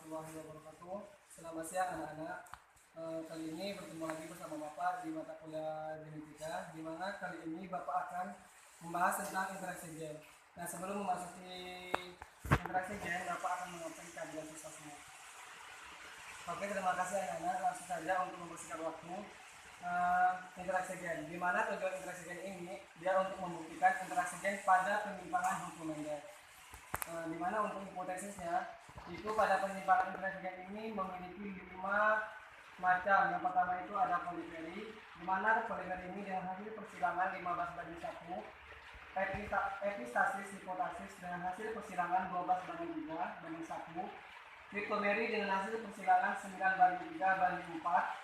warahmatullahi wabarakatuh. Selamat siang anak-anak. Kali ini bertemu lagi bersama Bapak di mata kuliah genetika, di mana kali ini Bapak akan membahas tentang interaksi gen. Nah, sebelum memasuki interaksi gen, Bapak akan mengajukan kajian siswa semua. Oke, terima kasih anak-anak. Langsung saja untuk membersihkan waktu. Interaksi gen, di mana tujuan interaksi gen ini dia untuk membuktikan interaksi gen pada penyimpangan Hufvud-Mendel. Di mana untuk hipotesisnya itu pada penyimpangan interaksi gen ini memiliki 5 macam. Yang pertama itu ada polimeri, di mana polimeri ini dengan hasil persilangan 15:1, epistasis hipotasis dengan hasil persilangan 12:3:1, triptomeri dengan hasil persilangan 9:3:4,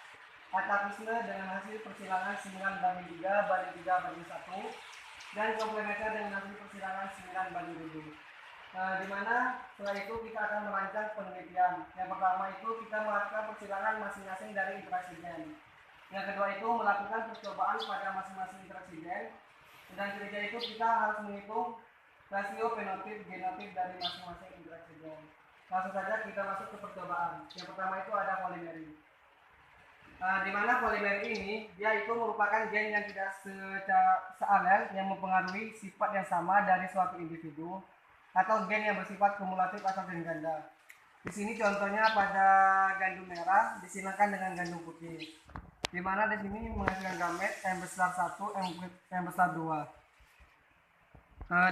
atapisme dengan hasil persilangan 9:3:3:1, dan komplementer dengan hasil persilangan 9:7. Di mana setelah itu kita akan merancang penelitian. Yang pertama itu kita melakukan persilangan masing-masing dari interaksi gen. Yang kedua itu melakukan percobaan pada masing-masing interaksi gen. Dan ketiga itu kita harus menghitung rasio fenotip genotip dari masing-masing interaksi gen. Langsung saja kita masuk ke percobaan. Yang pertama itu ada polimeri. Di mana polimeri ini dia itu merupakan gen yang tidak sealel yang mempengaruhi sifat yang sama dari suatu individu, atau gen yang bersifat kumulatif atau gen ganda. Di sini contohnya pada gandum merah disilakan dengan gandum putih, di mana di sini menghasilkan gamet M besar 1, M besar 2,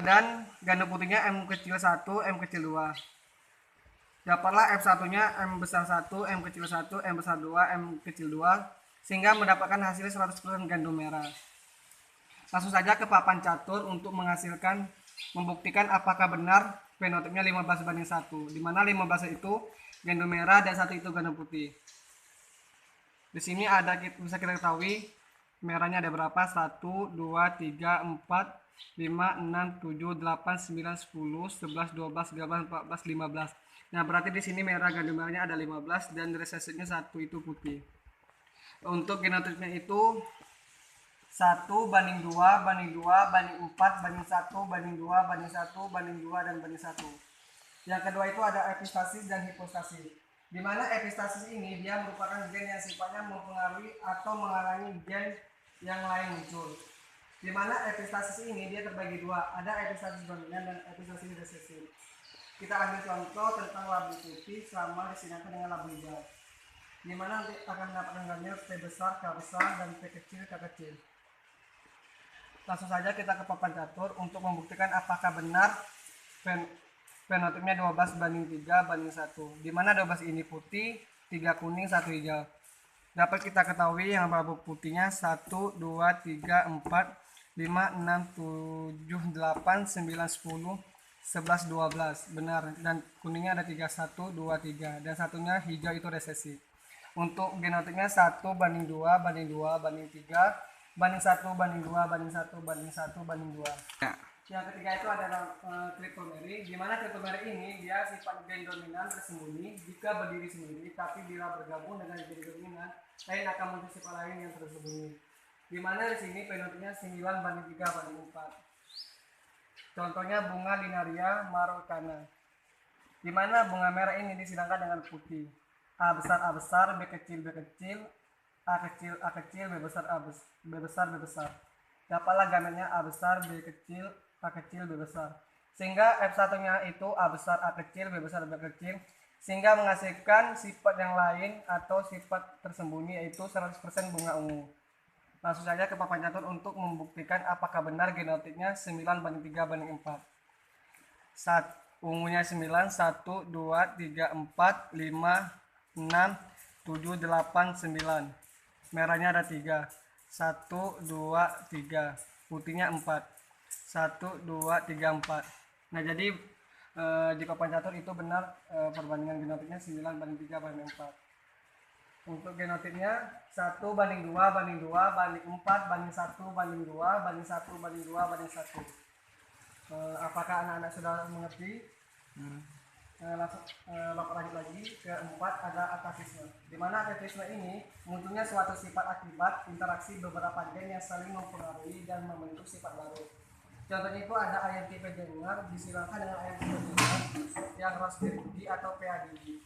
dan gandum putihnya M kecil 1, M kecil 2. Dapatlah F1 nya M besar 1, M kecil 1, M besar 2, M kecil 2, sehingga mendapatkan hasil 100% gandum merah. Langsung saja ke papan catur untuk membuktikan apakah benar fenotipnya 15:1, di mana 15 itu gandum merah dan 1 itu gandum putih. Di sini bisa kita ketahui merahnya ada berapa? 1, 2, 3, 4, 5, 6, 7, 8, 9, 10, 11, 12, 13, 14, 15. Nah, berarti di sini merah gandum merahnya ada 15 dan resesinya 1 itu putih. Untuk genotipnya itu 1:2:2:4:1:1:2 dan banding 1. Yang kedua itu ada epistasis dan hipostasis, di mana epistasis ini dia merupakan gen yang sifatnya mempengaruhi atau menghalangi gen yang lain muncul. Di mana epistasis ini dia terbagi dua, ada epistasis dominan dan epistasis resesif. Kita ambil contoh tentang labu putih sama disinakan dengan labu hijau, di mana nanti akan mendapatkan gambar P besar, K besar, dan P kecil, K kecil. Langsung saja kita ke papan catur untuk membuktikan apakah benar fenotipnya 12:3:1, di mana 12 ini putih, 3 kuning, 1 hijau. Dapat kita ketahui yang labu putihnya 1, 2, 3, 4, 5, 6, 7, 8, 9, 10, 11, 12 benar, dan kuningnya ada 3, 1, 2, 3, dan satunya hijau itu resesi. Untuk genotipnya 1:2:2:3 banding 1:2:1:1:1:2. Ya. Yang ketiga itu adalah triptomeri, di mana triptomeri ini dia sifat gen dominan tersembunyi jika berdiri sendiri, tapi bila bergabung dengan gen dominan lain akan muncul sifat lain yang tersembunyi. Di mana di sini fenotipnya 9:3:4. Contohnya bunga Linaria marocana, di mana bunga merah ini disidangkan dengan putih. A besar, B kecil, B kecil, A kecil, A kecil, B besar, B besar. Dapatlah gametnya A besar, B kecil, A kecil, B besar. Sehingga F1 nya itu A besar, A kecil, B besar, B kecil, sehingga menghasilkan sifat yang lain atau sifat tersembunyi yaitu 100% bunga ungu. Langsung saja ke papan catur untuk membuktikan apakah benar genotipnya 9:3:4. Ungunya 9, 1, 2, 3, 4, 5, 6, 7, 8, 9. Merahnya ada 3, 1, 2, 3, putihnya 4, 1, 2, 3, 4. Nah, jadi di papan catur itu benar perbandingan genotipnya 9:3:4. Untuk genotipnya 1:2:2:4:1:2:1. Apakah anak-anak sudah mengerti? Langsung lanjut lagi ke 4, ada atavisme, di mana atavisme ini munculnya suatu sifat akibat interaksi beberapa gen yang saling mempengaruhi dan membentuk sifat baru. Contohnya itu ada INTP Wegener disilakan dengan INTP Wegener yang Ross-Derrida atau PADG.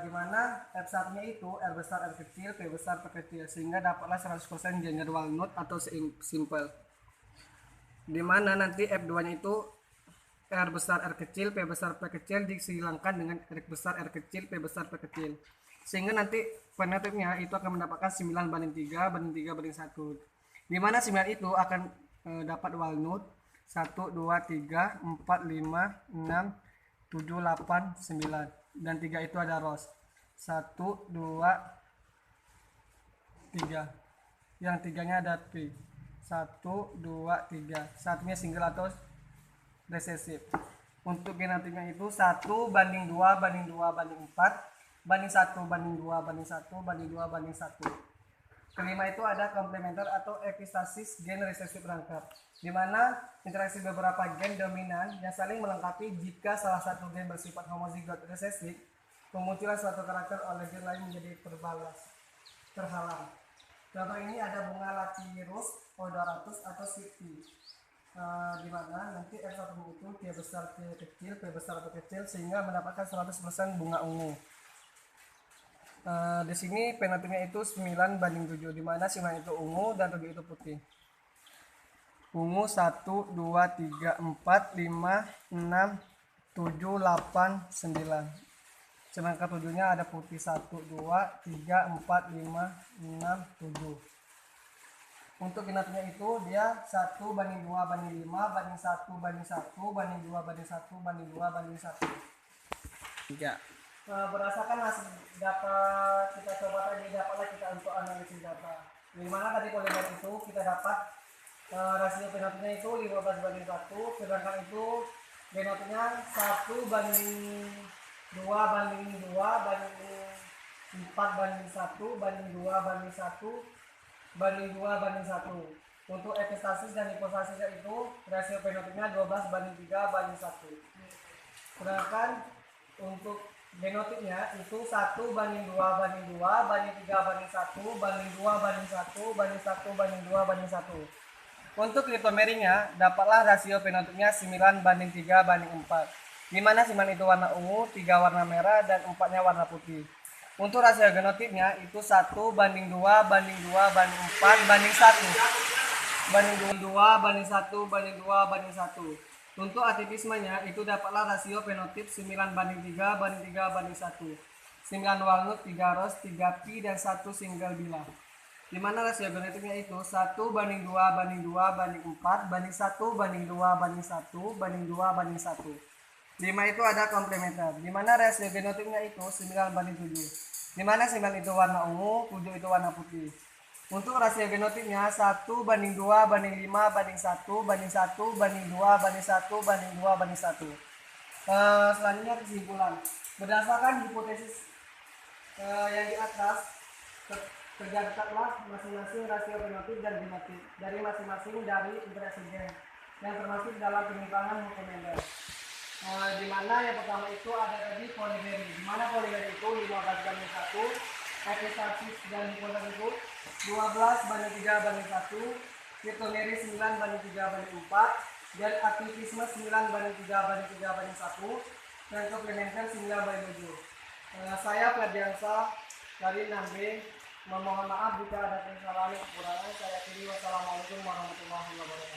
Di mana F1 nya itu R besar R kecil P besar P kecil, sehingga dapatlah 100% linear walnut atau simple. Di mana nanti F2 nya itu R besar R kecil P besar P kecil dihilangkan dengan R besar R kecil P besar P kecil, sehingga nanti penetipnya itu akan mendapatkan 9:3:3:1, di mana 9 itu akan dapat walnut 1, 2, 3, 4, 5, 6, 7, 8, 9, dan 3 itu ada rose 1, 2, 3, yang 3-nya ada P 1, 2, 3, satunya single atau resesif. Untuk genetiknya itu 1:2:4:4:1:2:1:2:1. Kelima itu ada komplementer atau epistasis gen resesif rangkap, di mana interaksi beberapa gen dominan yang saling melengkapi. Jika salah satu gen bersifat homozigot resesif, kemunculan suatu karakter oleh gen lain menjadi terhalang. Contoh ini ada bunga Lathyrus odoratus atau sweet pea, di mana nanti F1 itu P besar P kecil P besar P kecil, sehingga mendapatkan 100% bunga ungu. Di sini penotipnya itu 9:7, di mana 9 itu ungu dan 7 itu putih. Ungu 1, 2, 3, 4, 5, 6, 7, 8, 9. Sedangkan 7-nya ada putih 1, 2, 3, 4, 5, 6, 7. Untuk genetnya itu dia 1:2:5:1:1:1:2:1:1. 3. Berdasarkan hasil data kita coba tadi, dapatlah kita untuk analisis data. Di mana tadi polimer itu kita dapat rasio fenotipnya itu 15:1, sedangkan itu genotipnya 1:2:4:1:2:1:2:1. Untuk epistasis dan hipostasisnya itu rasio fenotipnya 12:3:1. Sedangkan untuk genotipnya itu 1:2:3:1:2:1:1:2:1. Untuk kriptomerinya dapatlah rasio fenotipnya 9:3:4, di mana 9 itu warna ungu, 3 warna merah, dan 4-nya warna putih. Untuk rasio genotipnya itu 1:2:4:4:2:1:1. Untuk atipismenya itu dapatlah rasio fenotip 9:3:3:1. 9 walnut, 3 rose, 3 pea, dan 1 single bilah. Di mana rasio genotipnya itu 1:2:4:4:1:2:1:2:1. 5 itu ada komplementer, di mana rasio genotipnya itu 9:7, di mana 9 itu warna ungu, 7 itu warna putih. Untuk rasio genotipnya 1:2:1:1:2:1:2:1. Selanjutnya kesimpulan. Berdasarkan hipotesis yang di atas, tercatatlah masing-masing rasio fenotip dan genotip dari masing-masing dari interaksi gen yang termasuk dalam penyimpangan komplementer. Di mana yang pertama itu ada tadi polimeri, di mana polimeri itu 15:1, epistasis dan hipostasis itu 12:3:1, kriptomeri 9:3:4, dan aktivisme 9:3:3:1, dan komplementer 9:7. Saya Ferdiansa dari 6B memohon maaf jika ada kesalahan dan kekurangan. Saya akhiri, wassalamualaikum warahmatullahi wabarakatuh.